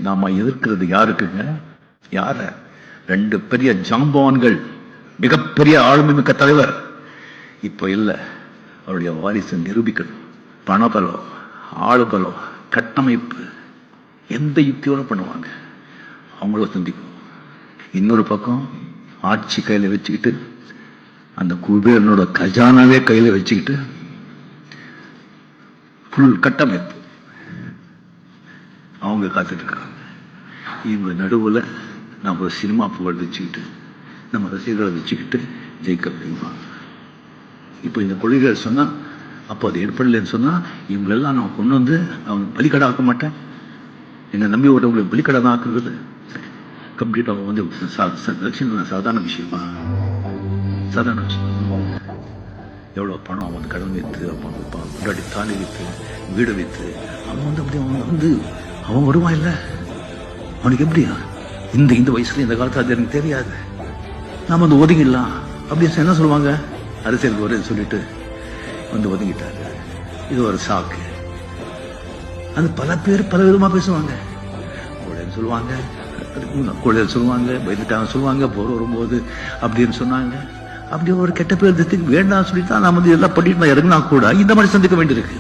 நாம எதிர்க்கிறது யாருக்குங்க? யார? ரெண்டு பெரிய ஜாம்பவான்கள், மிகப்பெரிய ஆளுமை மிக்க தலைவர். இப்போ இல்லை, அவருடைய வாரிசு நிரூபிக்கணும். பணபலம், ஆளுபலம், கட்டமைப்பு, எந்த யுக்தியோட பண்ணுவாங்க, அவங்கள சந்திக்கும். இன்னொரு பக்கம் ஆட்சி கையில் வச்சுக்கிட்டு, அந்த குபேரனோட கஜானாவே கையில் வச்சுக்கிட்டு, புல் கட்டமைப்பு அவங்க காத்துட்டு இருக்காங்க. இவங்க நடுவில் நம்ம ஒரு சினிமா புகழ் வச்சுக்கிட்டு, நம்ம ரசிகர்களை வச்சுக்கிட்டு ஜெயிக்க முடியுமா? இப்போ இந்த கொள்கைகள் சொன்னால், அப்போ அது ஏற்படலைன்னு சொன்னால், இவங்களெல்லாம் நான் கொண்டு வந்து அவங்க பலிக்கடை ஆக்க மாட்டேன். என்னை நம்பி ஒருத்தவங்களுக்கு பலிக்கடை தான் ஆக்குறது கம்ப்ளீட்டாக வந்து சாதாரண விஷயமா? சாதாரண விஷயம். எவ்வளோ பணம் அவன் வந்து கடன் வைத்து, முன்னாடி தாலி வைத்து, வீடு வைத்து, அவன் வந்து அப்படி அவன் வந்து அவன் வருவான் இல்லை, அவனுக்கு எப்படியா இந்த வயசுல இந்த காலத்தில் அது எனக்கு தெரியாது, நாம் வந்து ஒதுங்கிடலாம் அப்படின்னு என்ன சொல்லுவாங்க? அரசியலுக்கு வரேன்னு சொல்லிட்டு வந்து ஒதுங்கிட்டாரு. இது ஒரு சாக்கு. அது பல பேர் பல விதமாக பேசுவாங்க. கொள்ளைன்னு சொல்லுவாங்க, கொள்ளையில் சொல்லுவாங்க, பயந்துட்டாங்க சொல்லுவாங்க, போர் வரும்போது அப்படின்னு சொன்னாங்க. அப்படி ஒரு கெட்ட பேர் வேண்டாம்னு சொல்லிட்டு தான் நான் வந்து எல்லாம் பண்ணிட்டு நான் இறங்கினா கூட இந்த மாதிரி சந்திக்க வேண்டியிருக்கு.